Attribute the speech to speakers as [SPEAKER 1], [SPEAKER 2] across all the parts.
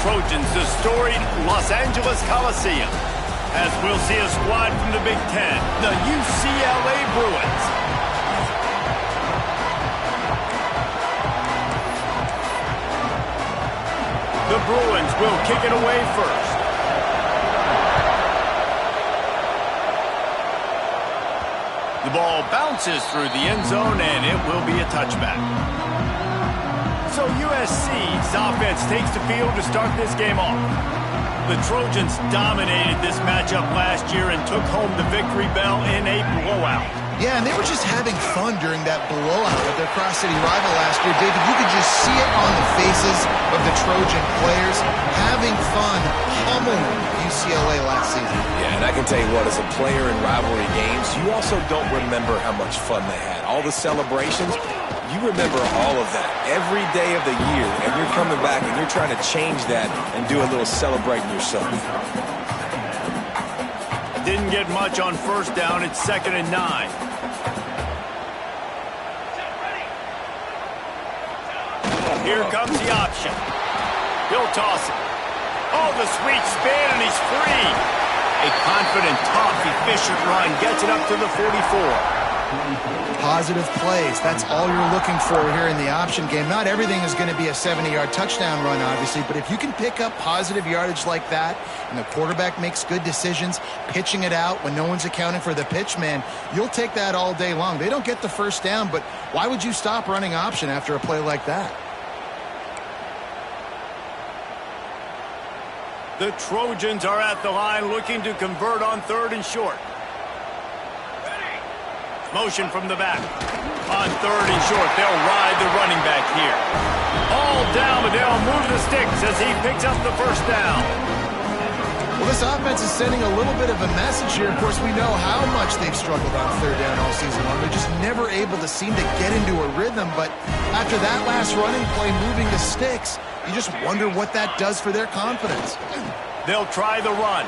[SPEAKER 1] Trojans, the storied Los Angeles Coliseum, as we'll see a squad from the Big Ten, the UCLA Bruins. The Bruins will kick it away first. The ball bounces through the end zone, and it will be a touchback. So USC's offense takes the field to start this game off. The Trojans dominated this matchup last year and took home the victory bell in a blowout.
[SPEAKER 2] Yeah, and they were just having fun during that blowout with their cross-city rival last year. David, you could just see it on the faces of the Trojan players, having fun, pummeling UCLA last season.
[SPEAKER 3] Yeah, and I can tell you what, as a player in rivalry games, you also don't remember how much fun they had. All the celebrations, you remember all of that every day of the year, and you're coming back and you're trying to change that and do a little celebrating yourself.
[SPEAKER 1] Didn't get much on first down. It's 2nd and 9. Here comes the option. He'll toss it. Oh, the sweet spin, and he's free. A confident, tough, efficient run gets it up to the 44.
[SPEAKER 2] Positive plays. That's all you're looking for here in the option game. Not everything is going to be a 70-yard touchdown run, obviously, but if you can pick up positive yardage like that and the quarterback makes good decisions, pitching it out when no one's accounting for the pitch, man, you'll take that all day long. They don't get the first down, but why would you stop running option after a play like that?
[SPEAKER 1] The Trojans are at the line looking to convert on 3rd and short. Motion from the back. On 3rd and short, they'll ride the running back here. All down, but they'll move the sticks as he picks up the first down.
[SPEAKER 2] Well, this offense is sending a little bit of a message here. Of course, we know how much they've struggled on 3rd down all season long. They're just never able to seem to get into a rhythm. But after that last running play, moving the sticks, you just wonder what that does for their confidence.
[SPEAKER 1] They'll try the run.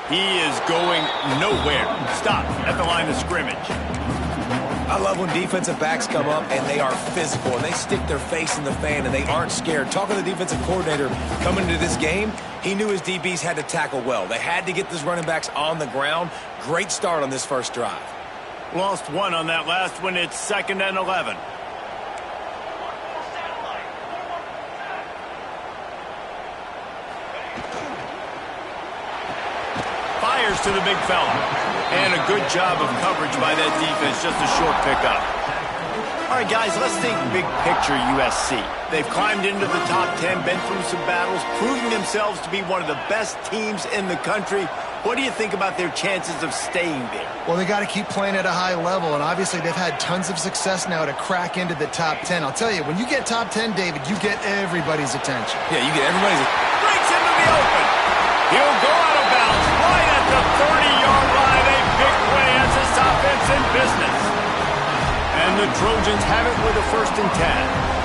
[SPEAKER 1] He is going nowhere. Stop at the line of scrimmage.
[SPEAKER 3] I love when defensive backs come up and they are physical and they stick their face in the fan and they aren't scared. Talking to the defensive coordinator coming into this game, he knew his DBs had to tackle well. They had to get these running backs on the ground. Great start on this first drive.
[SPEAKER 1] Lost one on that last one. It's 2nd and 11. Fires to the big fella. And a good job of coverage by that defense. Just a short pickup. All right, guys, let's think big picture USC. They've climbed into the top 10, been through some battles, proving themselves to be one of the best teams in the country. What do you think about their chances of staying there?
[SPEAKER 2] Well, they got to keep playing at a high level, and obviously they've had tons of success now to crack into the top 10. I'll tell you, when you get top 10, David, you get everybody's attention.
[SPEAKER 3] Yeah, you get everybody's attention.
[SPEAKER 1] Breaks into the open. He'll go out of bounds right at the 30-yard line. A big play as this offense in business. And the Trojans have it with a 1st and 10.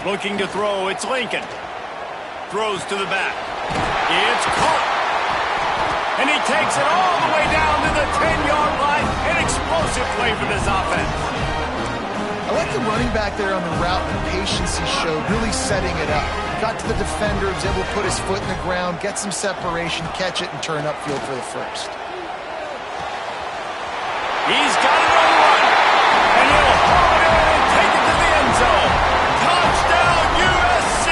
[SPEAKER 1] Looking to throw, it's Lincoln. Throws to the back. It's caught. And he takes it all the way down to the 10-yard line. An explosive play for this offense.
[SPEAKER 2] I like the running back there on the route and the patience he showed, really setting it up. Got to the defender, was able to put his foot in the ground, get some separation, catch it, and turn upfield for the first.
[SPEAKER 1] He's got another one. And he'll haul it in and take it to the end zone. Touchdown, USC!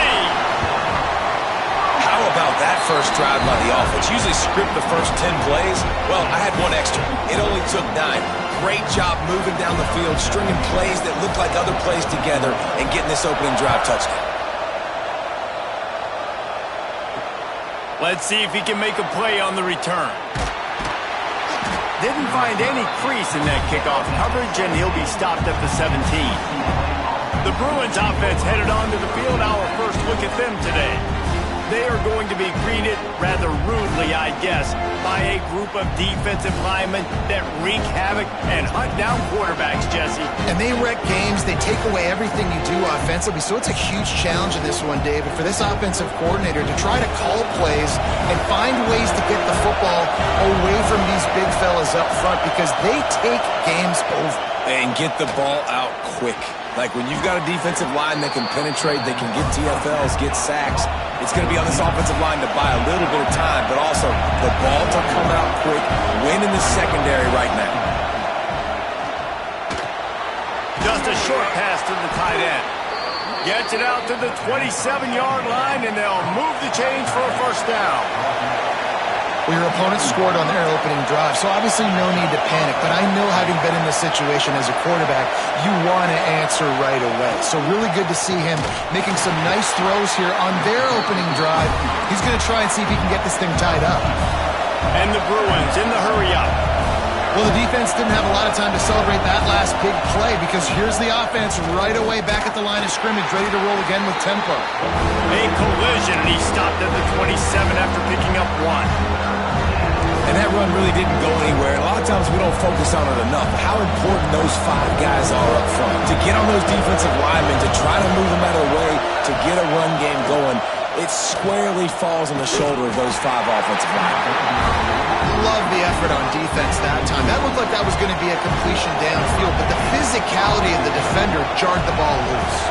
[SPEAKER 3] How about that first drive by the offense? Usually script the first 10 plays. Well, I had one extra. It only took 9. Great job moving down the field, stringing plays that look like other plays together, and getting this opening drive touchdown.
[SPEAKER 1] Let's see if he can make a play on the return. Didn't find any crease in that kickoff coverage, and he'll be stopped at the 17. The Bruins offense headed onto the field. Our first look at them today. They are going to be greeted rather rudely I guess, by a group of defensive linemen that wreak havoc and hunt down quarterbacks, Jesse.
[SPEAKER 2] And they wreck games. They take away everything you do offensively. So it's a huge challenge in this one, David, for this offensive coordinator to try to call plays and find ways to get the football away from these big fellas up front because they take games over.
[SPEAKER 3] And get the ball out quick. Like when you've got a defensive line that can penetrate, they can get TFLs, get sacks, it's going to be on this offensive line to buy a little bit of time, but also the ball to come out quick, win in the secondary right now.
[SPEAKER 1] Just a short pass to the tight end. Gets it out to the 27-yard line, and they'll move the chains for a first down.
[SPEAKER 2] Well, your opponent scored on their opening drive, so obviously no need to panic. But I know, having been in this situation as a quarterback, you want to answer right away. So really good to see him making some nice throws here on their opening drive. He's going to try and see if he can get this thing tied up.
[SPEAKER 1] And the Bruins in the hurry-up.
[SPEAKER 2] Well, the defense didn't have a lot of time to celebrate that last big play because here's the offense right away back at the line of scrimmage, ready to roll again with tempo.
[SPEAKER 1] A collision, and he stopped at the 27 after picking up one.
[SPEAKER 3] And that run really didn't go anywhere. A lot of times we don't focus on it enough. How important those 5 guys are up front. To get on those defensive linemen, to try to move them out of the way, to get a run game going, it squarely falls on the shoulder of those 5 offensive linemen.
[SPEAKER 2] Love the effort on defense that time. That looked like that was going to be a completion downfield, but the physicality of the defender jarred the ball loose.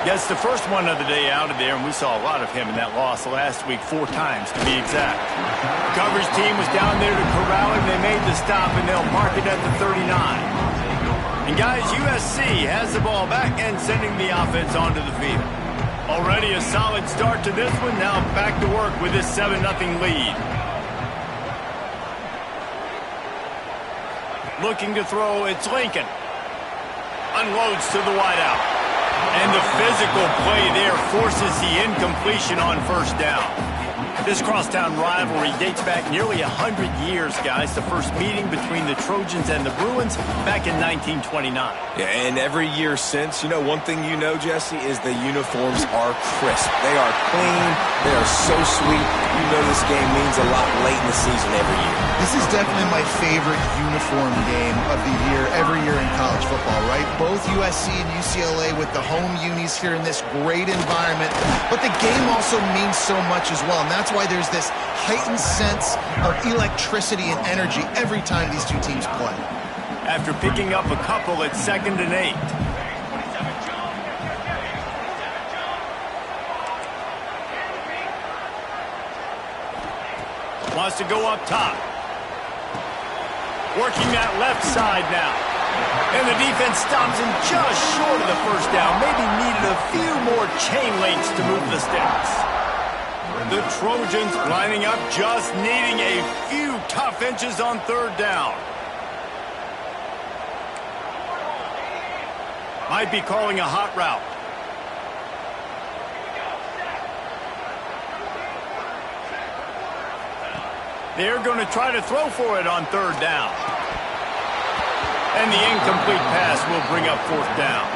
[SPEAKER 1] Yes, the first one of the day out of there, and we saw a lot of him in that loss last week, 4 times to be exact. The coverage team was down there to corral him. They made the stop, and they'll mark it at the 39. And guys, USC has the ball back and sending the offense onto the field. Already a solid start to this one. Now back to work with this 7-0 lead. Looking to throw, it's Lincoln. Unloads to the wideout. And the physical play there forces the incompletion on first down. This crosstown rivalry dates back nearly 100 years, guys. The first meeting between the Trojans and the Bruins back in 1929.
[SPEAKER 3] Yeah, and every year since, you know, one thing you know, Jesse, is the uniforms are crisp. They are clean. They are so sweet. You know this game means a lot late in the season every year.
[SPEAKER 2] This is definitely my favorite uniform game of the year, every year in college football, right? Both USC and UCLA with the home unis here in this great environment. But the game also means so much as well, and that's why there's this heightened sense of electricity and energy every time these two teams play.
[SPEAKER 1] After picking up a couple at 2nd and 8. Wants to go up top. Working that left side now. And the defense stops him just short of the first down. Maybe needed a few more chain links to move the sticks. The Trojans lining up, just needing a few tough inches on 3rd down. Might be calling a hot route. They're going to try to throw for it on 3rd down. And the incomplete pass will bring up 4th down.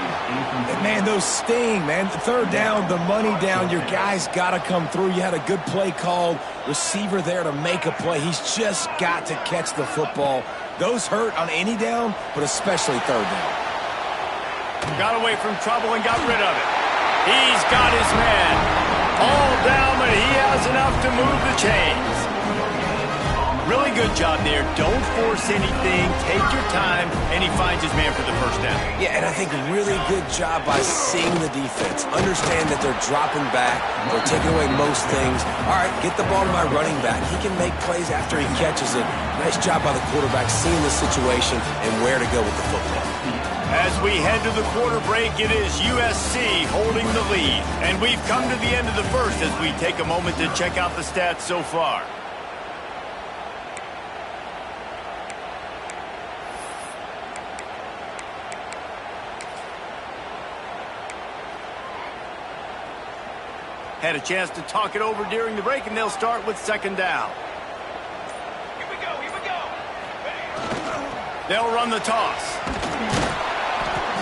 [SPEAKER 3] Man, those sting, man. The 3rd down, the money down. Your guys got to come through. You had a good play called. Receiver there to make a play. He's just got to catch the football. Those hurt on any down, but especially 3rd down.
[SPEAKER 1] Got away from trouble and got rid of it. He's got his man. All down, but he has enough to move the chains. Really good job there. Don't force anything. Take your time. And he finds his man for the first down.
[SPEAKER 3] Yeah, and I think really good job by seeing the defense. Understand that they're dropping back. They're taking away most things. All right, get the ball to my running back. He can make plays after he catches it. Nice job by the quarterback seeing the situation and where to go with the football.
[SPEAKER 1] As we head to the quarter break, it is USC holding the lead. And we've come to the end of the first as we take a moment to check out the stats so far. Had a chance to talk it over during the break, and they'll start with 2nd down.
[SPEAKER 4] Here we go, here we go.
[SPEAKER 1] They'll run the toss.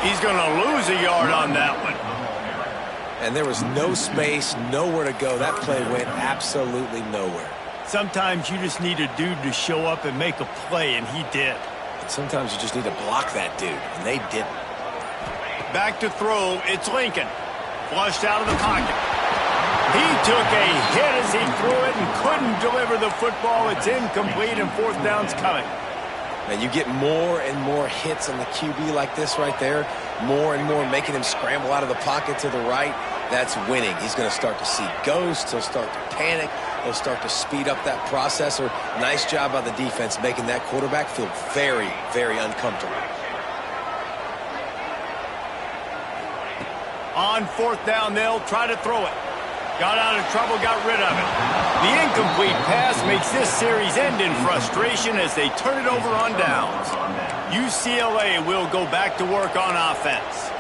[SPEAKER 1] He's going to lose a yard on that one.
[SPEAKER 3] And there was no space, nowhere to go. That play went absolutely nowhere.
[SPEAKER 1] Sometimes you just need a dude to show up and make a play, and he did.
[SPEAKER 3] And sometimes you just need to block that dude, and they didn't.
[SPEAKER 1] Back to throw, it's Lincoln. Flushed out of the pocket. He took a hit as he threw it and couldn't deliver the football. It's incomplete, and fourth down's coming.
[SPEAKER 3] Now, you get more and more hits on the QB like this right there, more and more making him scramble out of the pocket to the right. That's winning. He's going to start to see ghosts. He'll start to panic. He'll start to speed up that processor. Nice job by the defense making that quarterback feel very, very uncomfortable.
[SPEAKER 1] On fourth down, they'll try to throw it. Got out of trouble, got rid of it. The incomplete pass makes this series end in frustration as they turn it over on downs. UCLA will go back to work on offense.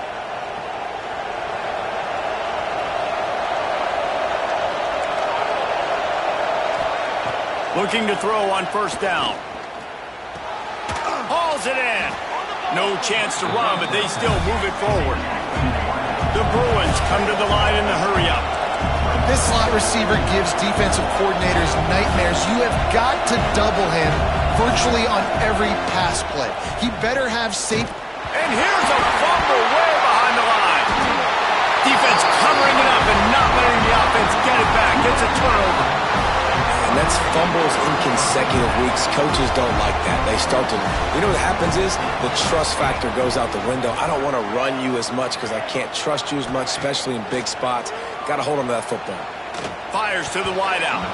[SPEAKER 1] Looking to throw on first down. Hauls it in. No chance to run, but they still move it forward. The Bruins come to the line in the hurry-up.
[SPEAKER 2] This slot receiver gives defensive coordinators nightmares. You have got to double him virtually on every pass play. He better have safe.
[SPEAKER 1] And here's a fumble way behind the line. Defense covering it up and not letting the offense get it back. It's a turnover.
[SPEAKER 3] And that's fumbles in consecutive weeks. Coaches don't like that. They start to, you know what happens is the trust factor goes out the window. I don't want to run you as much because I can't trust you as much, especially in big spots. Got to hold on to that football.
[SPEAKER 1] Fires to the wideout.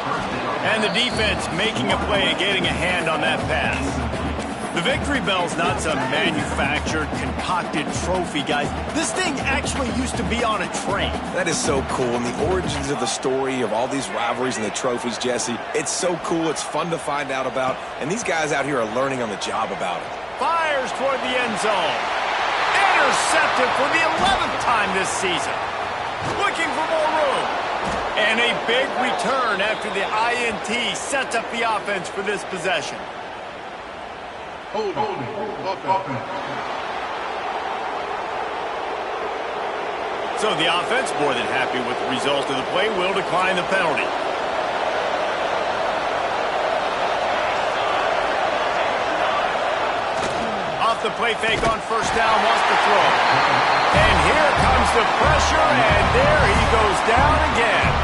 [SPEAKER 1] And the defense making a play and getting a hand on that pass. The victory bell's not some manufactured, concocted trophy, guys. This thing actually used to be on a train.
[SPEAKER 3] That is so cool. And the origins of the story of all these rivalries and the trophies, Jesse, it's so cool. It's fun to find out about. And these guys out here are learning on the job about it.
[SPEAKER 1] Fires toward the end zone. Intercepted for the 11th time this season. Looking for more room. And a big return after the INT sets up the offense for this possession.
[SPEAKER 5] Hold on.
[SPEAKER 1] So the offense, more than happy with the result of the play, will decline the penalty. Off the play fake on first down, wants to throw. And here comes the pressure, and there he goes down again.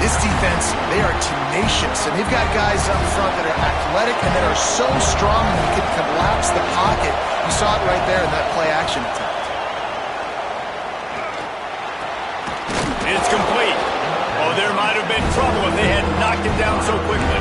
[SPEAKER 2] This defense, they are tenacious, and they've got guys up front that are athletic and that are so strong and can collapse the pocket. You saw it right there in that play-action attempt.
[SPEAKER 1] It's complete. Oh, there might have been trouble if they had knocked it down so quickly.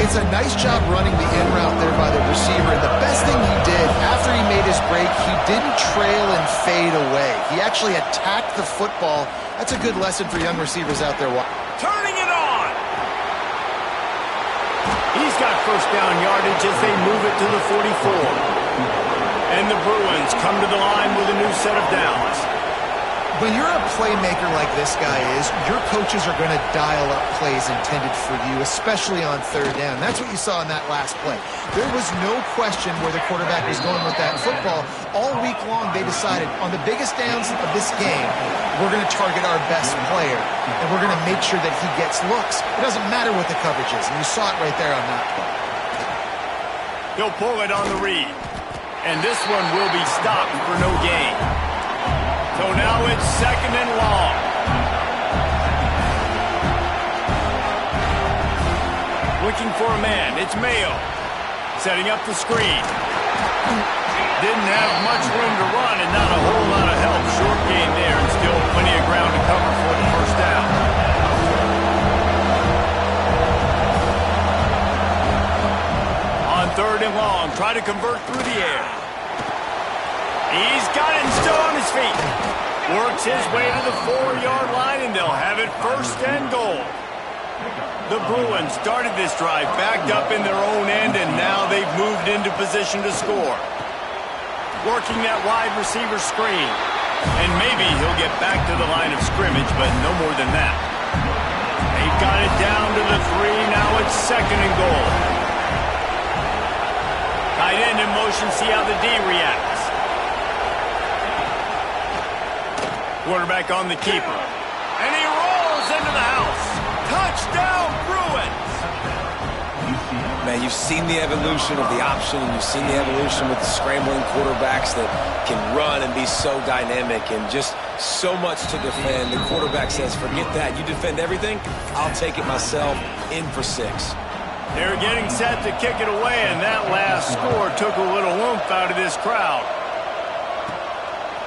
[SPEAKER 2] It's a nice job running the in route there by the receiver, and the best thing he did after he made his break, he didn't trail and fade away. He actually attacked the football. That's a good lesson for young receivers out there.
[SPEAKER 1] Turning it on. He's got first down yardage as they move it to the 44. And the Bruins come to the line with a new set of downs.
[SPEAKER 2] When you're a playmaker like this guy is, your coaches are going to dial up plays intended for you, especially on third down. That's what you saw in that last play. There was no question where the quarterback was going with that football. All week long, they decided on the biggest downs of this game, we're going to target our best player, and we're going to make sure that he gets looks. It doesn't matter what the coverage is, and you saw it right there on that play.
[SPEAKER 1] He'll pull it on the read, and this one will be stopped for no gain. So now it's second and long. Looking for a man. It's Mayo. Setting up the screen. Didn't have much room to run and not a whole lot of help. Short gain there and still plenty of ground to cover for the first down. On third and long, try to convert through the air. He's got it and still on his feet. Works his way to the 4-yard line, and they'll have it first and goal. The Bruins started this drive backed up in their own end, and now they've moved into position to score. Working that wide receiver screen. And maybe he'll get back to the line of scrimmage, but no more than that. They've got it down to the 3. Now it's second and goal. Tight end in motion, see how the D reacts. Quarterback on the keeper. And he rolls into the house. Touchdown, Bruins!
[SPEAKER 3] Man, you've seen the evolution of the option, and you've seen the evolution with the scrambling quarterbacks that can run and be so dynamic and just so much to defend. The quarterback says, forget that. You defend everything, I'll take it myself. In for 6.
[SPEAKER 1] They're getting set to kick it away, and that last score took a little oomph out of this crowd.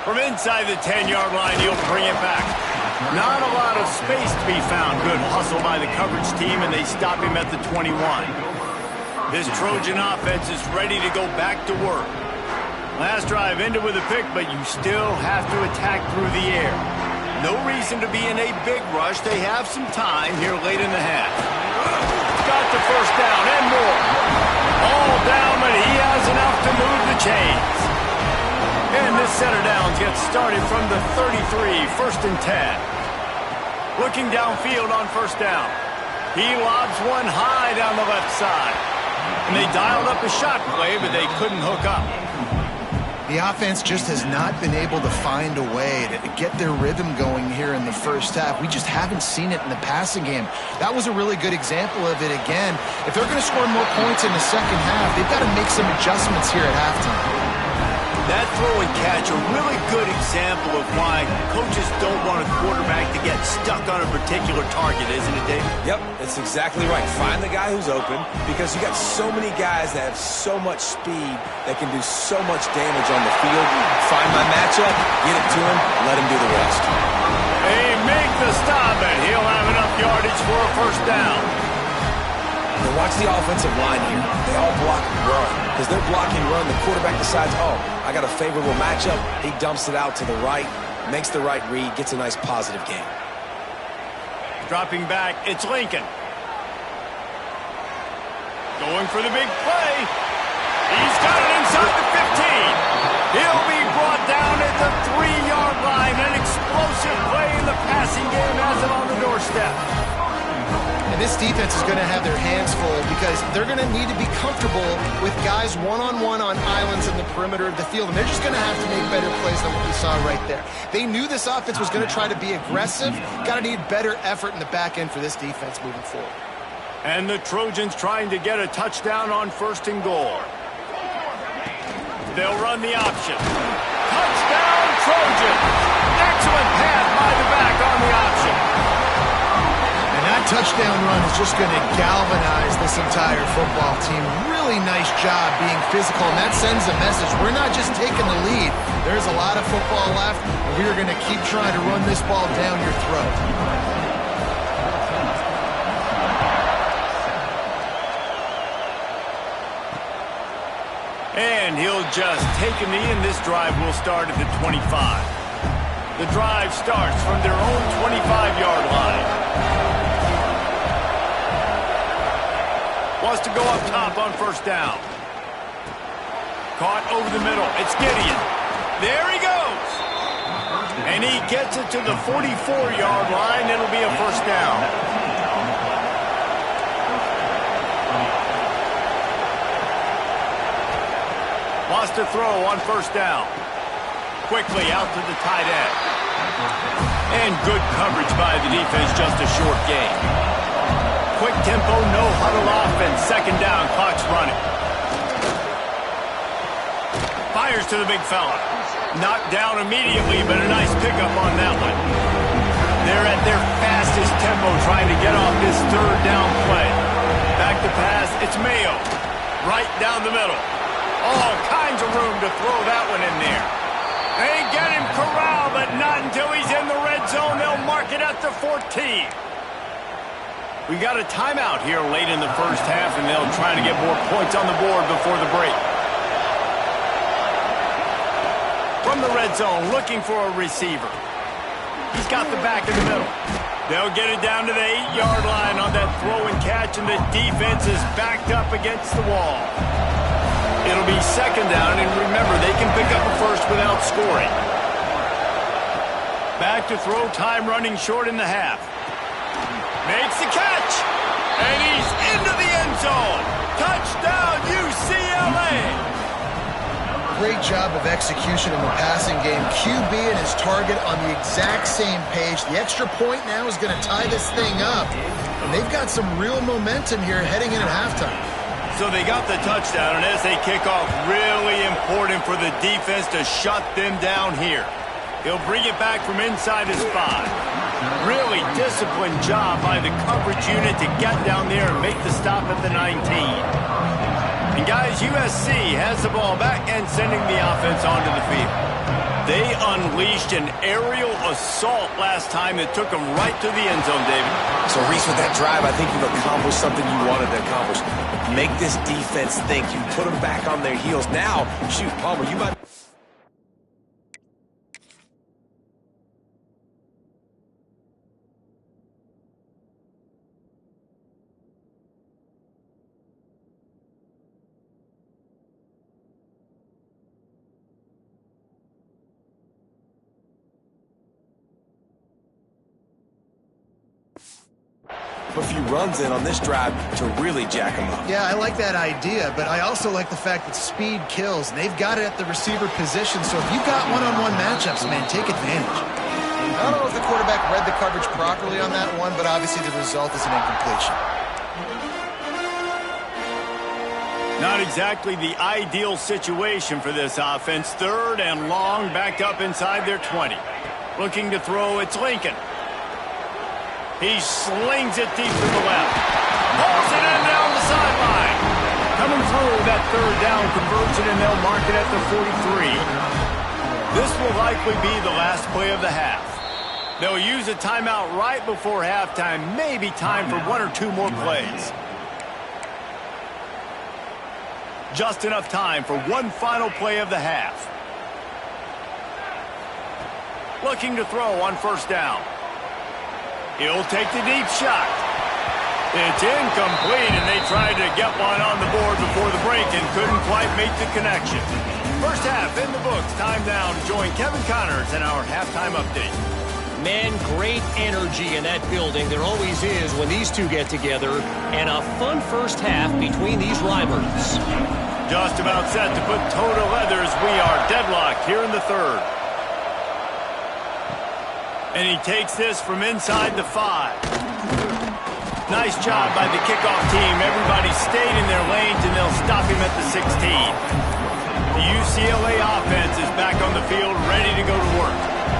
[SPEAKER 1] From inside the 10-yard line, he'll bring it back. Not a lot of space to be found. Good hustle by the coverage team, and they stop him at the 21. This Trojan offense is ready to go back to work. Last drive ended with a pick, but you still have to attack through the air. No reason to be in a big rush. They have some time here late in the half. Got the first down and more. All down, but he has enough to move the chains. And this set of downs gets started from the 33, 1st and 10. Looking downfield on first down. He lobs one high down the left side. And they dialed up a shot play, but they couldn't hook up.
[SPEAKER 2] The offense just has not been able to find a way to get their rhythm going here in the first half. We just haven't seen it in the passing game. That was a really good example of it again. If they're going to score more points in the second half, they've got to make some adjustments here at halftime.
[SPEAKER 1] That throw and catch, a really good example of why coaches don't want a quarterback to get stuck on a particular target, isn't it, Dave?
[SPEAKER 3] Yep, that's exactly right. Find the guy who's open, because you got so many guys that have so much speed that can do so much damage on the field. Find my matchup, get it to him, let him do the rest.
[SPEAKER 1] They make the stop, and he'll have enough yardage for a first down.
[SPEAKER 3] Now watch the offensive line here. They all block and run. Because they're blocking run, the quarterback decides, oh, I got a favorable matchup. He dumps it out to the right, makes the right read, gets a nice positive gain.
[SPEAKER 1] Dropping back, it's Lincoln. Going for the big play. He's got it inside the 15. He'll be brought down at the 3-yard line. An explosive play in the passing game has him on the doorstep.
[SPEAKER 2] And this defense is going to have their hands full because they're going to need to be comfortable with guys one-on-one on islands in the perimeter of the field. And they're just going to have to make better plays than what we saw right there. They knew this offense was going to try to be aggressive. Got to need better effort in the back end for this defense moving forward.
[SPEAKER 1] And the Trojans trying to get a touchdown on 1st and goal. They'll run the option. Touchdown, Trojans! Excellent pass by the back on the option.
[SPEAKER 2] That touchdown run is just going to galvanize this entire football team. Really nice job being physical, and that sends a message. We're not just taking the lead. There's a lot of football left, and we are going to keep trying to run this ball down your throat.
[SPEAKER 1] And he'll just take a knee, and this drive will start at the 25. The drive starts from their own 25-yard line. Wants to go up top on first down. Caught over the middle. It's Gideon. There he goes. And he gets it to the 44-yard line. It'll be a first down. Wants to throw on first down. Quickly out to the tight end. And good coverage by the defense, just a short gain. Quick tempo, no huddle offense. 2nd down, clock's running. Fires to the big fella. Knocked down immediately, but a nice pickup on that one. They're at their fastest tempo trying to get off this 3rd down play. Back to pass, it's Mayo. Right down the middle. All kinds of room to throw that one in there. They get him corralled, but not until he's in the red zone. They'll mark it at the 14. We got a timeout here late in the first half, and they'll try to get more points on the board before the break. From the red zone, looking for a receiver. He's got the back in the middle. They'll get it down to the 8-yard line on that throw and catch, and the defense is backed up against the wall. It'll be 2nd down, and remember, they can pick up a first without scoring. Back to throw, time running short in the half. Makes the catch, and he's into the end zone. Touchdown, UCLA.
[SPEAKER 2] great job of execution in the passing game. QB and his target on the exact same page. The extra point now is going to tie this thing up. And they've got some real momentum here heading in at halftime.
[SPEAKER 1] So they got the touchdown, and as they kick off, really important for the defense to shut them down here. He'll bring it back from inside his 5. Really disciplined job by the coverage unit to get down there and make the stop at the 19. And guys, USC has the ball back and sending the offense onto the field. They unleashed an aerial assault last time that took them right to the end zone, David.
[SPEAKER 3] So, Reese, with that drive, I think you've accomplished something you wanted to accomplish. Make this defense think. You put them back on their heels. Now, shoot, Palmer, you might... a few runs in on this drive to really jack them up.
[SPEAKER 2] Yeah, I like that idea, but I also like the fact that speed kills, and they've got it at the receiver position, so if you've got one-on-one matchups, man, take advantage. I don't know if the quarterback read the coverage properly on that one, but obviously the result is an incompletion.
[SPEAKER 1] Not exactly the ideal situation for this offense. 3rd and long, backed up inside their 20. Looking to throw, it's Lincoln. He slings it deep to the left. Pulls it in down the sideline. Coming through that 3rd down conversion, and they'll mark it at the 43. This will likely be the last play of the half. They'll use a timeout right before halftime. Maybe time for 1 or 2 more plays. Just enough time for one final play of the half. Looking to throw on 1st down. He'll take the deep shot. It's incomplete, and they tried to get one on the board before the break and couldn't quite make the connection. First half in the books. Time now to join Kevin Connors in our halftime update.
[SPEAKER 6] Man, great energy in that building. There always is when these two get together, and a fun first half between these rivals.
[SPEAKER 1] Just about set to put toe to leather as we are deadlocked here in the 3rd. And he takes this from inside the 5. Nice job by the kickoff team. Everybody stayed in their lanes, and they'll stop him at the 16. The UCLA offense is back on the field, ready to go to work.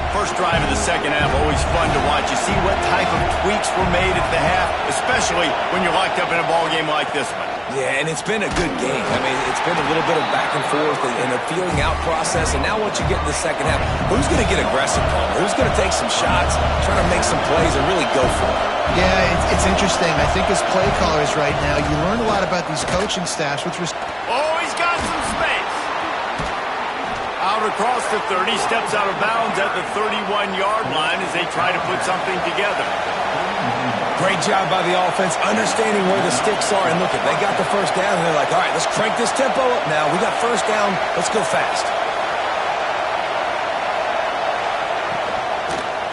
[SPEAKER 1] First drive of the 2nd half, always fun to watch. You see what type of tweaks were made at the half, especially when you're locked up in a ball game like this one.
[SPEAKER 3] Yeah, and it's been a good game. I mean, it's been a little bit of back and forth and a feeling out process. And now once you get in the 2nd half, who's going to get aggressive, Palmer? Who's going to take some shots, try to make some plays, and really go for it?
[SPEAKER 2] Yeah, it's interesting. I think as play callers right now, you learn a lot about these coaching staffs with respect.
[SPEAKER 1] Oh, he's got some space. Out across the 30, steps out of bounds at the 31-yard line as they try to put something together.
[SPEAKER 3] Great job by the offense, understanding where the sticks are. And look, they got the 1st down, and they're like, all right, let's crank this tempo up now. We got 1st down. Let's go fast.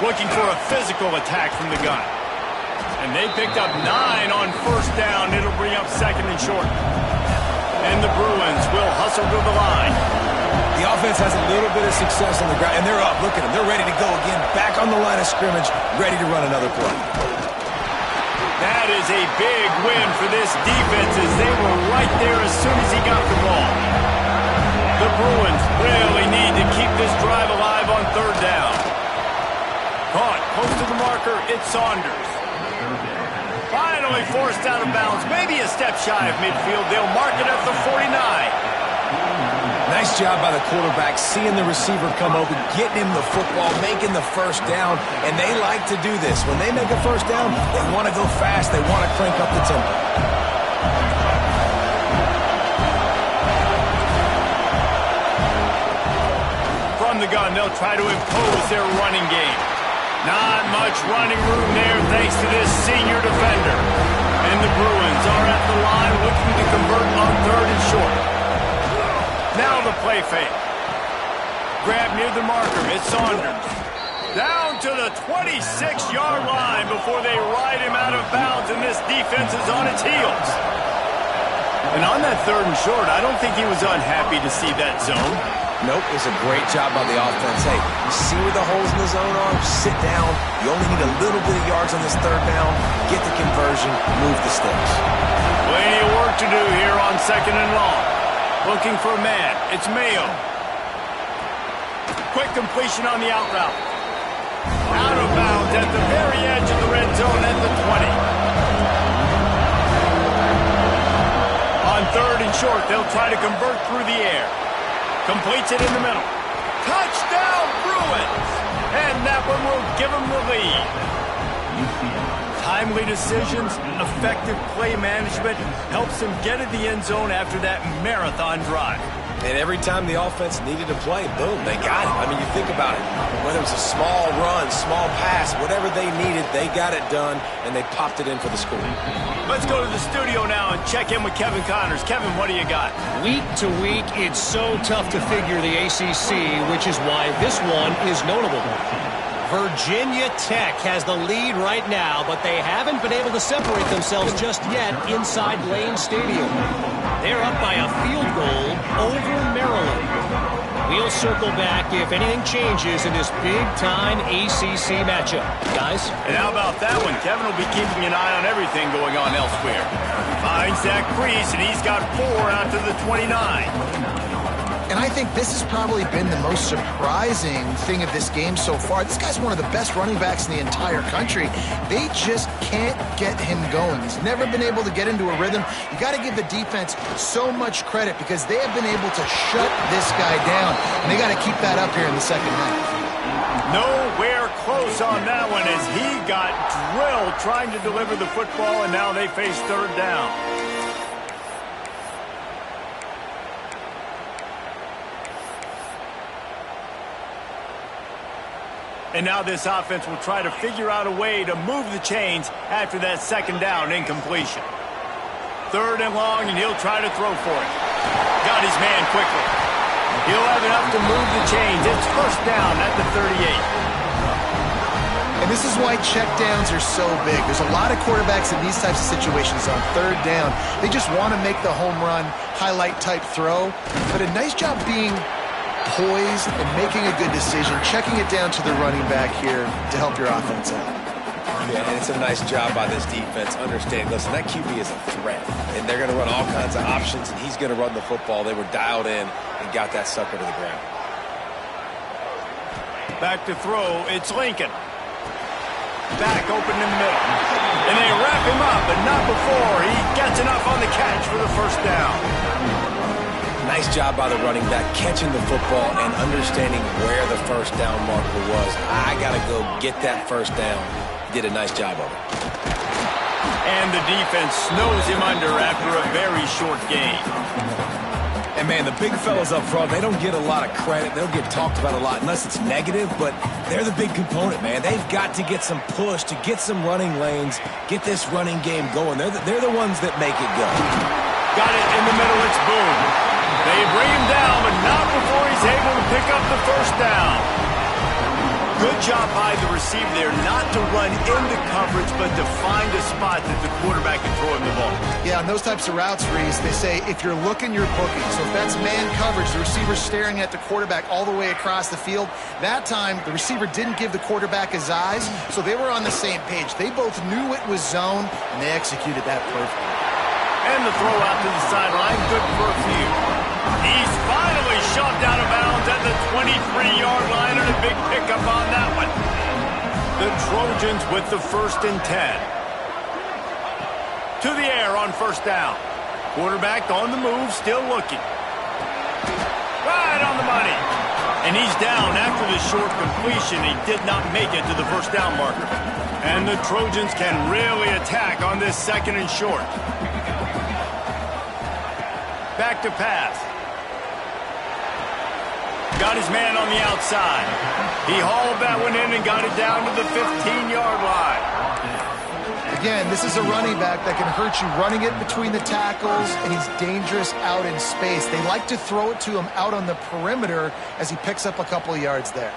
[SPEAKER 1] Looking for a physical attack from the gun. And they picked up 9 on 1st down. It'll bring up 2nd and short. And the Bruins will hustle to the line.
[SPEAKER 3] The offense has a little bit of success on the ground, and they're up. Look at them. They're ready to go again. Back on the line of scrimmage, ready to run another play.
[SPEAKER 1] That is a big win for this defense as they were right there as soon as he got the ball. The Bruins really need to keep this drive alive on 3rd down. Caught, close to the marker, it's Saunders. Finally forced out of bounds, maybe a step shy of midfield. They'll mark it at the 49.
[SPEAKER 3] Nice job by the quarterback, seeing the receiver come open, getting him the football, making the 1st down, and they like to do this. When they make a 1st down, they want to go fast, they want to crank up the tempo.
[SPEAKER 1] From the gun, they'll try to impose their running game. Not much running room there thanks to this senior defender. And the Bruins are at the line looking to convert on 3rd and short. Now the play fake. Grab near the marker. It's Saunders. Down to the 26-yard line before they ride him out of bounds, and this defense is on its heels. And on that 3rd and short, I don't think he was unhappy to see that zone.
[SPEAKER 3] Nope, it's a great job by the offense. Hey, you see where the holes in the zone are? Sit down. You only need a little bit of yards on this 3rd down. Get the conversion, move the sticks.
[SPEAKER 1] Plenty of work to do here on 2nd and long. Looking for a man. It's Mayo. Quick completion on the out route. Out of bounds at the very edge of the red zone at the 20. On 3rd and short, they'll try to convert through the air. Completes it in the middle. Touchdown, Bruins! And that one will give them the lead. Timely decisions, effective play management helps them get in the end zone after that marathon drive.
[SPEAKER 3] And every time the offense needed to play, boom, they got it. I mean, you think about it. Whether it was a small run, small pass, whatever they needed, they got it done, and they popped it in for the score.
[SPEAKER 1] Let's go to the studio now and check in with Kevin Connors. Kevin, what do you got?
[SPEAKER 6] Week to week, it's so tough to figure the ACC, which is why this one is notable. Virginia Tech has the lead right now, but they haven't been able to separate themselves just yet inside Lane Stadium. They're up by a field goal over Maryland. We'll circle back if anything changes in this big-time ACC matchup. Guys?
[SPEAKER 1] And how about that one? Kevin will be keeping an eye on everything going on elsewhere. Finds that crease, and he's got 4 out to the 29.
[SPEAKER 2] And I think this has probably been the most surprising thing of this game so far. This guy's one of the best running backs in the entire country. They just can't get him going. He's never been able to get into a rhythm. You got to give the defense so much credit because they have been able to shut this guy down. And they got to keep that up here in the second half.
[SPEAKER 1] Nowhere close on that one as he got drilled trying to deliver the football, and now they face 3rd down. And now this offense will try to figure out a way to move the chains after that 2nd down incompletion. 3rd and long, and he'll try to throw for it. Got his man quickly. He'll have enough to move the chains. It's 1st down at the 38.
[SPEAKER 2] And this is why checkdowns are so big. There's a lot of quarterbacks in these types of situations on 3rd down. They just want to make the home run, highlight-type throw. But a nice job being poised and making a good decision, checking it down to the running back here to help your offense out.
[SPEAKER 3] Yeah, and it's a nice job by this defense. Understand, listen, that QB is a threat, and they're going to run all kinds of options, and he's going to run the football. They were dialed in and got that sucker to the ground.
[SPEAKER 1] Back to throw, it's Lincoln. Back open in the middle. And they wrap him up, but not before he gets enough on the catch for the 1st down.
[SPEAKER 3] Nice job by the running back catching the football and understanding where the 1st down marker was. I got to go get that 1st down. He did a nice job of it.
[SPEAKER 1] And the defense snows him under after a very short game.
[SPEAKER 3] And, man, the big fellas up front, they don't get a lot of credit. They'll get talked about a lot unless it's negative, but they're the big component, man. They've got to get some push to get some running lanes, get this running game going. They're the ones that make it go.
[SPEAKER 1] Got it in the middle. It's Boone. They bring him down, but not before he's able to pick up the 1st down. Good job by the receiver there not to run into coverage, but to find a spot that the quarterback can throw him the ball.
[SPEAKER 2] Yeah, on those types of routes, Reese, they say if you're looking, you're booking. So if that's man coverage, the receiver's staring at the quarterback all the way across the field. That time, the receiver didn't give the quarterback his eyes, so they were on the same page. They both knew it was zone, and they executed that perfectly.
[SPEAKER 1] And the throw out to the sideline, good for a few. He's finally shoved out of bounds at the 23-yard line, and a big pickup on that one. The Trojans with the 1st and 10. To the air on 1st down. Quarterback on the move, still looking. Right on the money. And he's down after the short completion. He did not make it to the 1st down marker. And the Trojans can really attack on this 2nd and short. Back to pass. Got his man on the outside. He hauled that one in and got it down to the 15-yard line.
[SPEAKER 2] Again, this is a running back that can hurt you running it between the tackles, and he's dangerous out in space. They like to throw it to him out on the perimeter as he picks up a couple of yards there.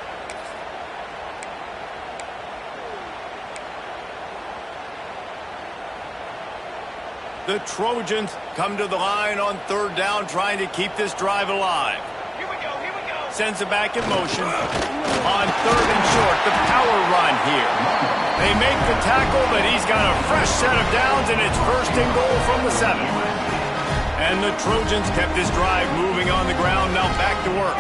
[SPEAKER 1] The Trojans come to the line on third down, trying to keep this drive alive.
[SPEAKER 4] Here we go, here we go.
[SPEAKER 1] Sends it back in motion. On third and short, the power run here. They make the tackle, but he's got a fresh set of downs, and it's first and goal from the 7. And the Trojans kept this drive moving on the ground, now back to work.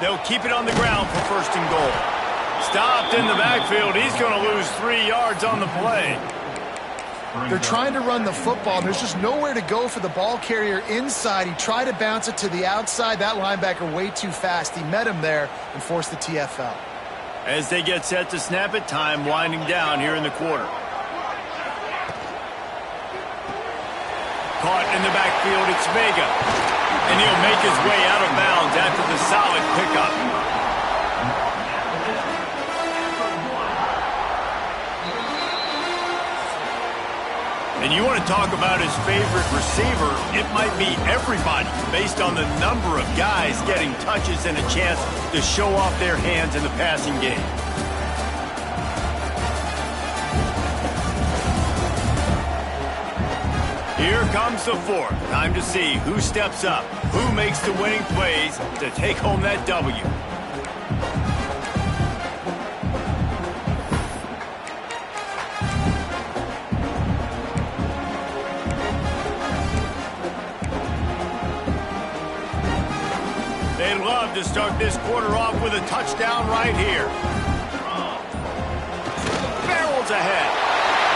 [SPEAKER 1] They'll keep it on the ground for first and goal. Stopped in the backfield. He's going to lose 3 yards on the play.
[SPEAKER 2] They're trying to run the football. There's just nowhere to go for the ball carrier inside. He tried to bounce it to the outside. That linebacker way too fast. He met him there and forced the TFL.
[SPEAKER 1] As they get set to snap it, time winding down here in the quarter. Caught in the backfield, it's Vega. And he'll make his way out of bounds after the solid pickup. And you want to talk about his favorite receiver, it might be everybody, based on the number of guys getting touches and a chance to show off their hands in the passing game. Here comes the 4th. Time to see who steps up, who makes the winning plays to take home that W. They'd love to start this quarter off with a touchdown right here. Barrels ahead.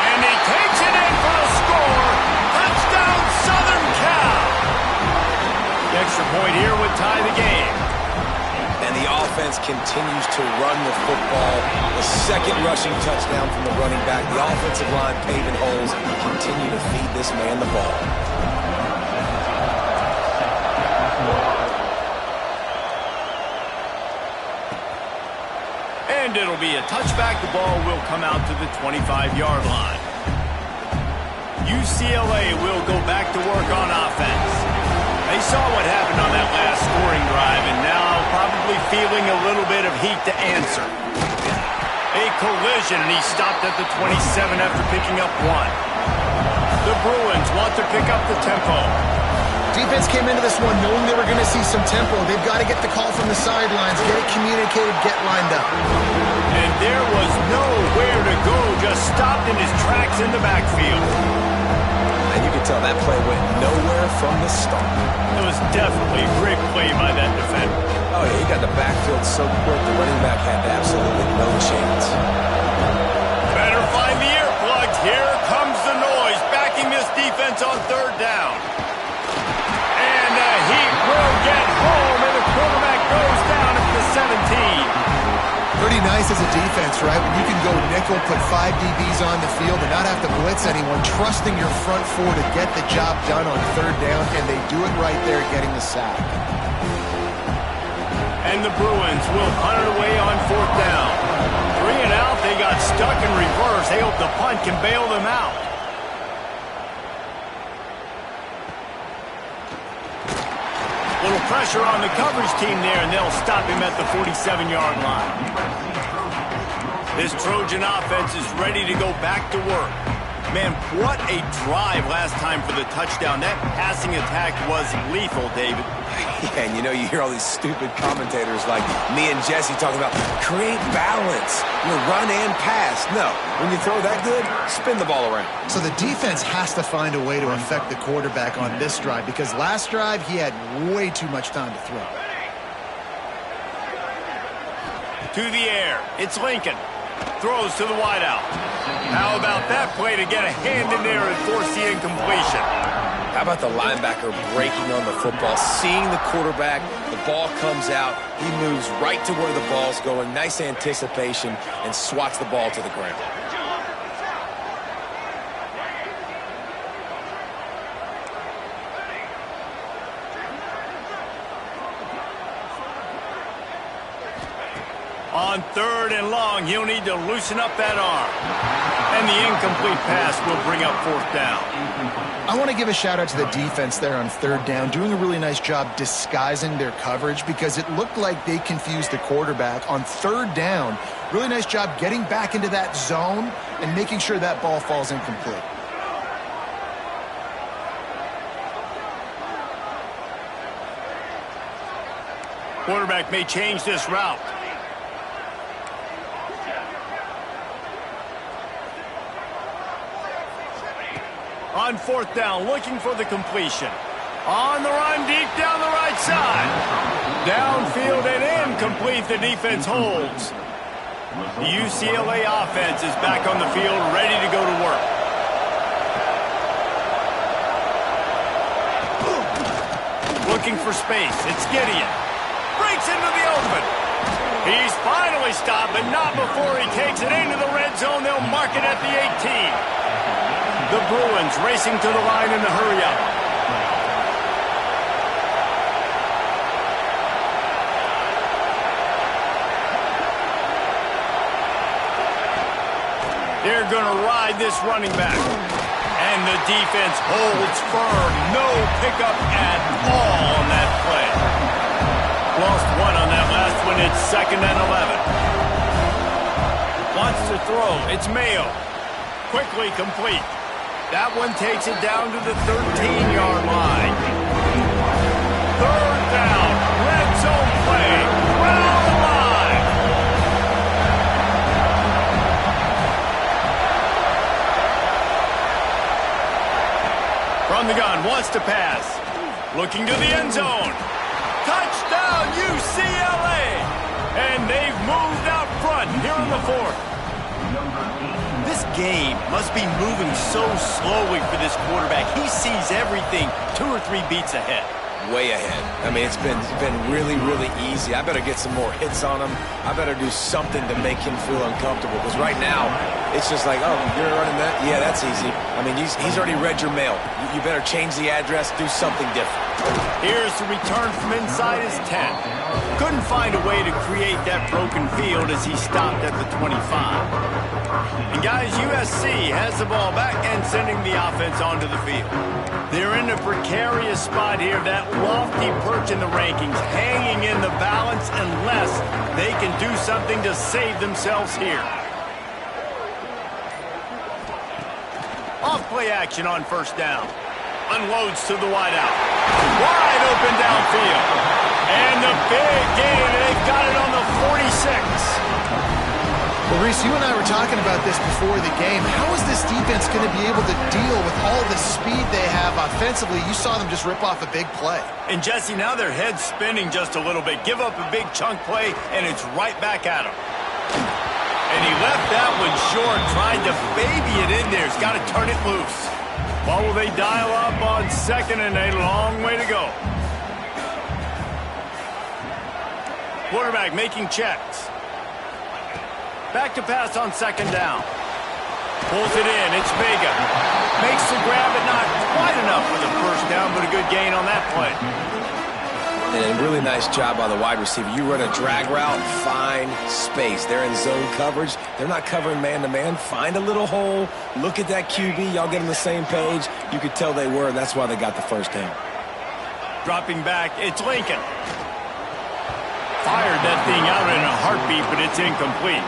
[SPEAKER 1] And he takes it in for a score. Touchdown, Southern Cal. The extra point here would tie the game.
[SPEAKER 3] And the offense continues to run the football. The second rushing touchdown from the running back. The offensive line paving holes. Continue to feed this man the ball.
[SPEAKER 1] And it'll be a touchback. The ball will come out to the 25-yard line. UCLA will go back to work on offense. They saw what happened on that last scoring drive, and now probably feeling a little bit of heat to answer. A collision, and he stopped at the 27 after picking up 1. The Bruins want to pick up the tempo.
[SPEAKER 2] Defense came into this one knowing they were going to see some tempo. They've got to get the call from the sidelines, get it communicated, get lined up.
[SPEAKER 1] And there was nowhere to go, just stopped in his tracks in the backfield.
[SPEAKER 3] And you can tell that play went nowhere from the start.
[SPEAKER 1] It was definitely a great play by that defender.
[SPEAKER 3] Oh, yeah, he got the backfield so quick, the running back had absolutely no chance.
[SPEAKER 1] Better find the earplugs. Here comes the noise, backing this defense on third down. And the Heat will get home, and the quarterback goes down at the 17.
[SPEAKER 2] Pretty nice as a defense, right? When you can go nickel, put 5 DBs on the field and not have to blitz anyone, trusting your front 4 to get the job done on third down, and they do it right there, getting the sack.
[SPEAKER 1] And the Bruins will punt it away on fourth down. 3 and out, they got stuck in reverse. They hope the punt can bail them out. Little pressure on the coverage team there, and they'll stop him at the 47-yard line. This Trojan offense is ready to go back to work. Man, what a drive last time for the touchdown. That passing attack was lethal, David.
[SPEAKER 3] Yeah, and you know, you hear all these stupid commentators like me and Jesse talking about create balance, run and pass. No, when you throw that good, spin the ball around.
[SPEAKER 2] So the defense has to find a way to affect the quarterback on this drive, because last drive he had way too much time to throw.
[SPEAKER 1] To the air, it's Lincoln. Throws to the wideout. How about that play to get a hand in there and force the incompletion?
[SPEAKER 3] How about the linebacker breaking on the football, seeing the quarterback, the ball comes out, he moves right to where the ball's going, nice anticipation, and swats the ball to the ground.
[SPEAKER 1] On 3rd and long, he'll need to loosen up that arm. And the incomplete pass will bring up 4th down.
[SPEAKER 2] I want to give a shout out to the defense there on 3rd down, doing a really nice job disguising their coverage because it looked like they confused the quarterback on 3rd down. Really nice job getting back into that zone and making sure that ball falls incomplete.
[SPEAKER 1] Quarterback may change this route. On 4th down, looking for the completion. On the run, deep down the right side. Downfield and incomplete, the defense holds. The UCLA offense is back on the field, ready to go to work. Looking for space, it's Gideon. Breaks into the open. He's finally stopped, but not before he takes it into the red zone. They'll mark it at the 18. The Bruins racing to the line in the hurry-up. They're going to ride this running back. And the defense holds firm. No pickup at all on that play. Lost one on that last one. It's 2nd and 11. Wants to throw. It's Mayo. Quickly complete. That one takes it down to the 13-yard line. 3rd down. Red zone play. Round the line. From the gun. Wants to pass. Looking to the end zone. Touchdown, UCLA! And they've moved out front here in the 4th. This game must be moving so slowly for this quarterback. He sees everything 2 or 3 beats ahead.
[SPEAKER 3] Way ahead. I mean, it's been really, really easy. I better get some more hits on him. I better do something to make him feel uncomfortable. Because right now, it's just like, oh, you're running that? Yeah, that's easy. I mean, he's already read your mail. You better change the address, do something different.
[SPEAKER 1] Here's the return from inside his 10. Couldn't find a way to create that broken field as he stopped at the 25. And guys, USC has the ball back and sending the offense onto the field. They're in a precarious spot here, that lofty perch in the rankings, hanging in the balance unless they can do something to save themselves here. Off play action on 1st down. Unloads to the wideout. Wide open downfield. And the big gain, they've got it on the 46.
[SPEAKER 2] Well, Reese, you and I were talking about this before the game. How is this defense going to be able to deal with all the speed they have offensively? You saw them just rip off a big play.
[SPEAKER 1] And, Jesse, now their head's spinning just a little bit. Give up a big chunk play, and it's right back at him. And he left that one short, tried to baby it in there. He's got to turn it loose. What will they dial up on 2nd and a long way to go? Quarterback making checks. Back to pass on 2nd down. Pulls it in. It's Vega. Makes the grab, but not quite enough for the 1st down, but a good gain on that play.
[SPEAKER 3] And a really nice job by the wide receiver. You run a drag route, find space. They're in zone coverage. They're not covering man-to-man. Find a little hole. Look at that QB. Y'all get on the same page. You could tell they were, and that's why they got the 1st down.
[SPEAKER 1] Dropping back, it's Lincoln. Fired that thing out in a heartbeat, but it's incomplete.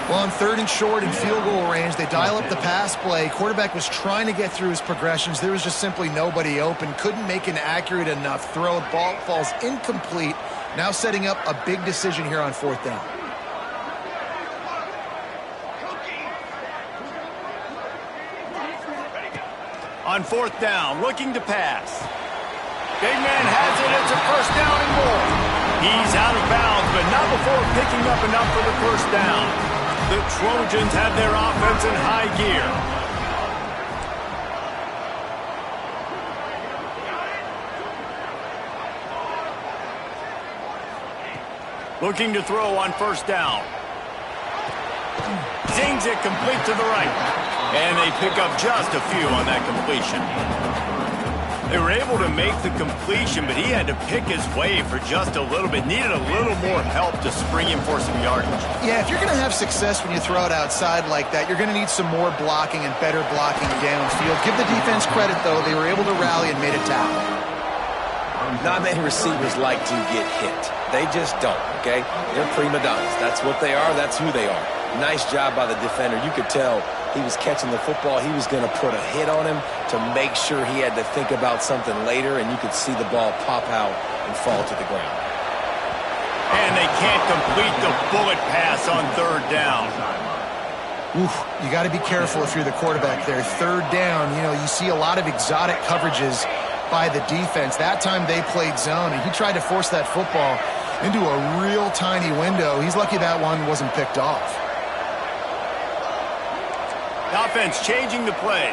[SPEAKER 2] Well, on 3rd and short in field goal range, they dial up the pass play. Quarterback was trying to get through his progressions. There was just simply nobody open. Couldn't make an accurate enough throw. Ball falls incomplete. Now setting up a big decision here on 4th down.
[SPEAKER 1] On 4th down, looking to pass. Big man has it. It's a 1st down and more. He's out of bounds, but not before picking up enough for the 1st down. The Trojans have their offense in high gear. Looking to throw on 1st down. Zings it complete to the right. And they pick up just a few on that completion. They were able to make the completion, but he had to pick his way for just a little bit. Needed a little more help to spring him for some yardage.
[SPEAKER 2] Yeah, if you're going to have success when you throw it outside like that, you're going to need some more blocking and better blocking downfield. Give the defense credit, though. They were able to rally and made a tackle.
[SPEAKER 3] Not many receivers like to get hit. They just don't, okay? They're prima donnas. That's what they are. That's who they are. Nice job by the defender. You could tell he was catching the football. He was going to put a hit on him to make sure he had to think about something later, and you could see the ball pop out and fall to the ground.
[SPEAKER 1] And they can't complete the bullet pass on third down.
[SPEAKER 2] Oof, you got to be careful if you're the quarterback there. Third down, you see a lot of exotic coverages by the defense. That time they played zone, and he tried to force that football into a real tiny window. He's lucky that one wasn't picked off.
[SPEAKER 1] The offense changing the play.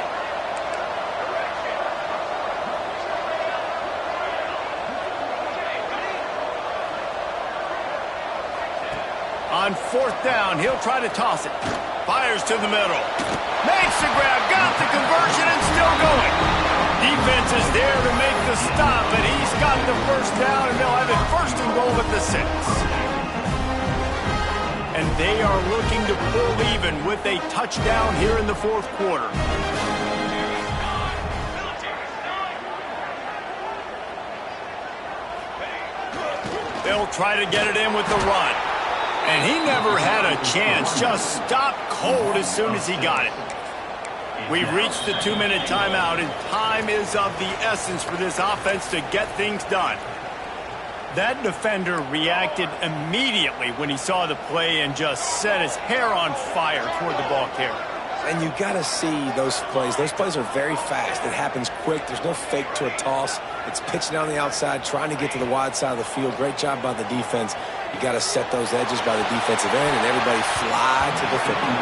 [SPEAKER 1] On fourth down, he'll try to toss it. Fires to the middle. Makes the grab, got the conversion, and still going. Defense is there to make the stop, and he's got the first down, and they'll have it first and goal at the 6. And they are looking to pull even with a touchdown here in the fourth quarter. They'll try to get it in with the run. And he never had a chance, just stopped cold as soon as he got it. We've reached the 2-minute timeout, and time is of the essence for this offense to get things done. That defender reacted immediately when he saw the play and just set his hair on fire toward the ball carrier.
[SPEAKER 3] And you got to see those plays. Those plays are very fast. It happens quick. There's no fake to a toss. It's pitching down the outside, trying to get to the wide side of the field. Great job by the defense. You got to set those edges by the defensive end, and everybody fly to the football.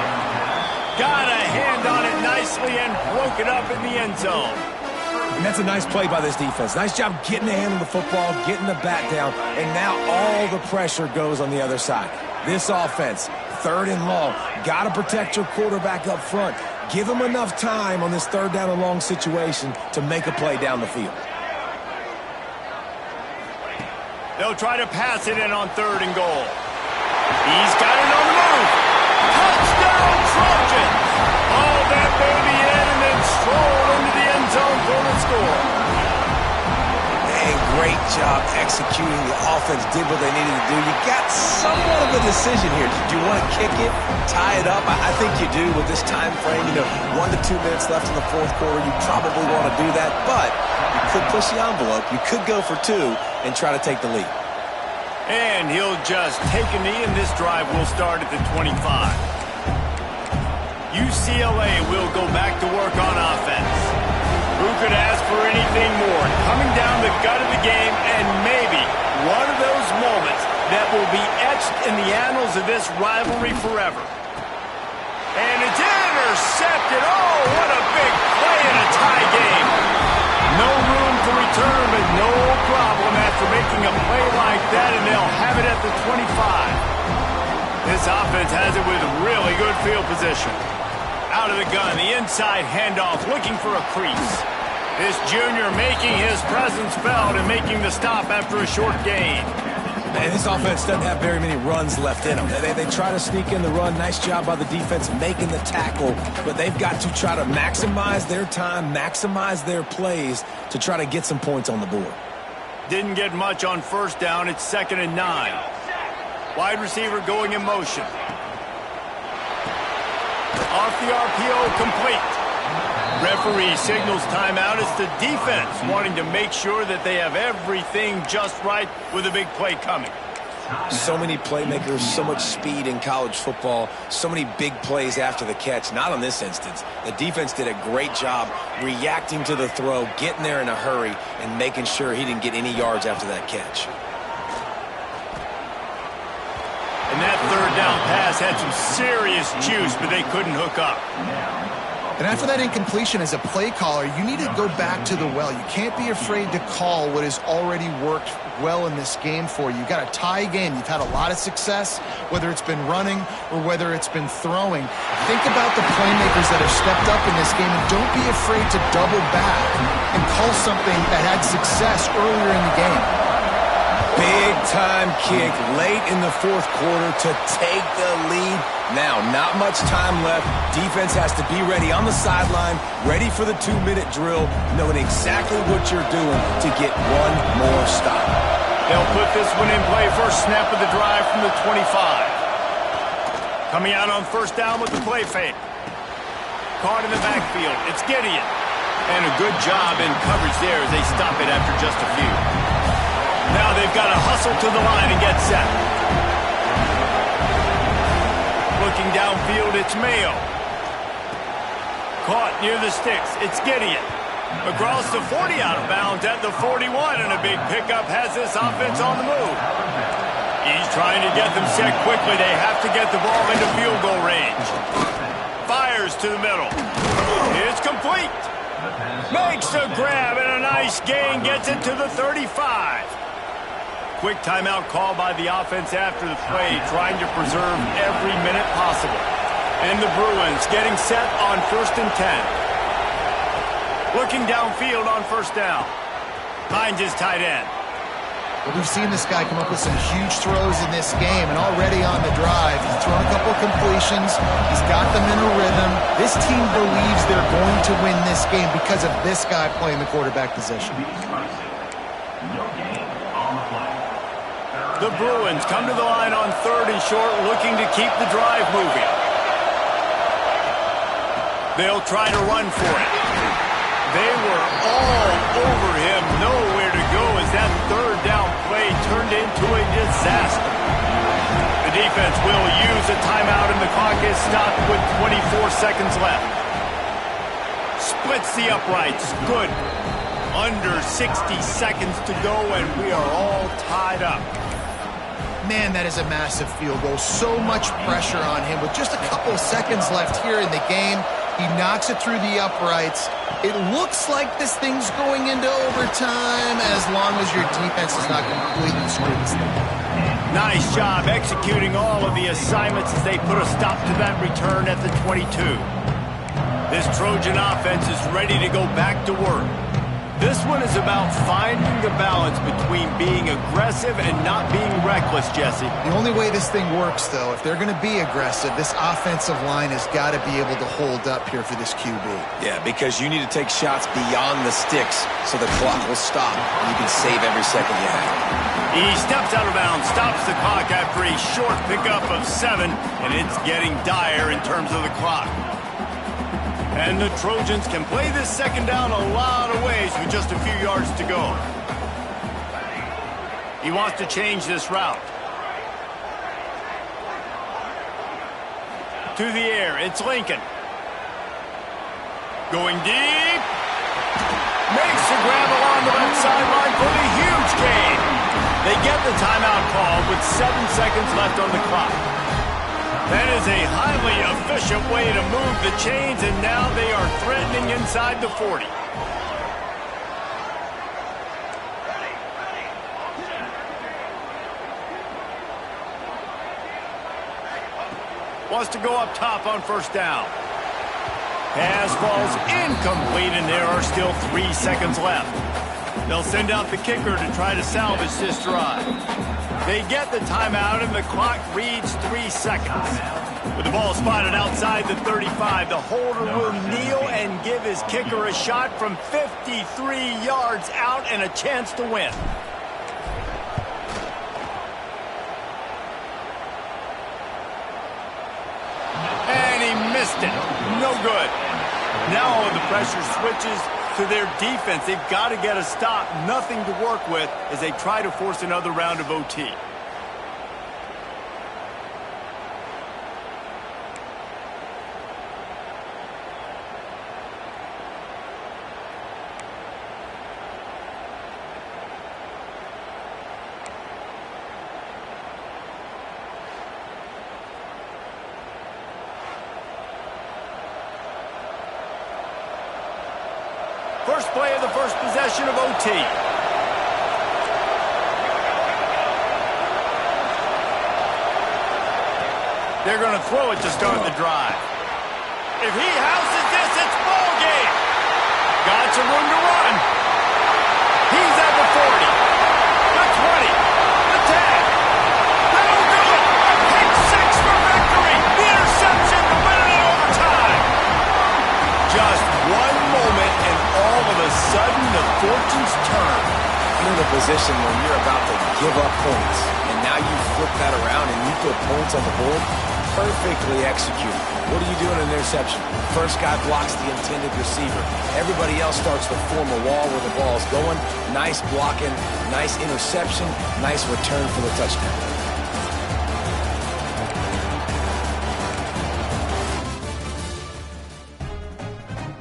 [SPEAKER 1] Got a hand on it nicely and broke it up in the end zone.
[SPEAKER 3] And that's a nice play by this defense. Nice job getting the hand on the football, getting the bat down, and now all the pressure goes on the other side. This offense, third and long, got to protect your quarterback up front. Give him enough time on this third down and long situation to make a play down the field.
[SPEAKER 1] They'll try to pass it in on third and goal. He's got it on the move. Touchdown, Trojans! All that baby in and then strolled into the end zone for the score.
[SPEAKER 3] And great job executing. The offense did what they needed to do. You got somewhat of a decision here. Do you want to kick it, tie it up? I think you do with this time frame. 1 to 2 minutes left in the fourth quarter. You probably want to do that, but you could push the envelope. You could go for 2 and try to take the lead.
[SPEAKER 1] And he'll just take a knee, and this drive will start at the 25. UCLA will go back to work on offense. Who could ask for anything more? Coming down the gut of the game, and maybe one of those moments that will be etched in the annals of this rivalry forever. And it's intercepted. Oh, what a big play in a tie game. No room to return, but no problem after making a play like that, and they'll have it at the 25. This offense has it with really good field position. Out of the gun, the inside handoff, looking for a crease. This junior making his presence felt and making the stop after a short gain.
[SPEAKER 3] And this offense doesn't have very many runs left in them. They try to sneak in the run. Nice job by the defense making the tackle, but they've got to try to maximize their time, maximize their plays to try to get some points on the board.
[SPEAKER 1] Didn't get much on first down. It's 2nd and 9. Wide receiver going in motion. Off the RPO, complete. Referee signals timeout. It's the defense wanting to make sure that they have everything just right with a big play coming.
[SPEAKER 3] So many playmakers, so much speed in college football, so many big plays after the catch. Not on this instance. The defense did a great job reacting to the throw, getting there in a hurry, and making sure he didn't get any yards after that catch.
[SPEAKER 1] And that third down pass had some serious juice, but they couldn't hook up.
[SPEAKER 2] And after that incompletion, as a play caller, you need to go back to the well. You can't be afraid to call what has already worked well in this game for you. You've got a tie game. You've had a lot of success, whether it's been running or whether it's been throwing. Think about the playmakers that have stepped up in this game, and don't be afraid to double back and call something that had success earlier in the game.
[SPEAKER 3] Big-time kick late in the fourth quarter to take the lead. Now, not much time left. Defense has to be ready on the sideline, ready for the 2-minute drill, knowing exactly what you're doing to get one more stop.
[SPEAKER 1] They'll put this one in play. First snap of the drive from the 25. Coming out on first down with the play fake. Caught in the backfield. It's Gideon. And a good job in coverage there as they stop it after just a few. Now they've got to hustle to the line and get set. Looking downfield, it's Mayo. Caught near the sticks. It's Gideon. Across the 40, out of bounds at the 41, and a big pickup has this offense on the move. He's trying to get them set quickly. They have to get the ball into field goal range. Fires to the middle. It's complete. Makes a grab, and a nice gain gets it to the 35. Quick timeout call by the offense after the play, trying to preserve every minute possible. And the Bruins getting set on 1st and 10. Looking downfield on first down. Finds his tight end.
[SPEAKER 2] Well, we've seen this guy come up with some huge throws in this game, and already on the drive, he's thrown a couple completions. He's got them in a rhythm. This team believes they're going to win this game because of this guy playing the quarterback position.
[SPEAKER 1] The Bruins come to the line on 3rd and short, looking to keep the drive moving. They'll try to run for it. They were all over him, nowhere to go as that 3rd down play turned into a disaster. The defense will use a timeout, and the clock is stopped with 24 seconds left. Splits the uprights. Good. Under 60 seconds to go, and we are all tied up.
[SPEAKER 2] Man, that is a massive field goal. So much pressure on him. With just a couple seconds left here in the game, he knocks it through the uprights. It looks like this thing's going into overtime as long as your defense is not completely screwed this thing.
[SPEAKER 1] Nice job executing all of the assignments as they put a stop to that return at the 22. This Trojan offense is ready to go back to work. This one is about finding the balance between being aggressive and not being reckless, Jesse.
[SPEAKER 2] The only way this thing works, though, if they're going to be aggressive, this offensive line has got to be able to hold up here for this QB.
[SPEAKER 3] Yeah, because you need to take shots beyond the sticks so the clock will stop and you can save every second you have.
[SPEAKER 1] He steps out of bounds, stops the clock after a short pickup of 7, and it's getting dire in terms of the clock. And the Trojans can play this second down a lot of ways with just a few yards to go. He wants to change this route. To the air, it's Lincoln. Going deep. Makes the grab along the left sideline for the huge gain. They get the timeout called with 7 seconds left on the clock. That is a highly efficient way to move the chains, and now they are threatening inside the 40. Wants to go up top on first down. Pass falls incomplete, and there are still 3 seconds left. They'll send out the kicker to try to salvage this drive. They get the timeout, and the clock reads 3 seconds. With the ball spotted outside the 35, the holder will kneel and give his kicker a shot from 53 yards out and a chance to win. And he missed it. No good. Now all of the pressure switches to their defense. They've got to get a stop. Nothing to work with as they try to force another round of OT. First play of the first possession of OT. They're going to throw it to start the drive. If he houses this, it's ball game. Got some room to run. He's at the 40, the 20, the 10. That'll do it. A pick six for victory. The interception to win it in overtime. Just one moment, and all of a sudden, the fortunes turn.
[SPEAKER 3] You're in a position when you're about to give up points, and now you flip that around and you put points on the board. Perfectly executed. What do you do in an interception? First guy blocks the intended receiver. Everybody else starts to form a wall where the ball's going. Nice blocking, nice interception, nice return for the touchdown.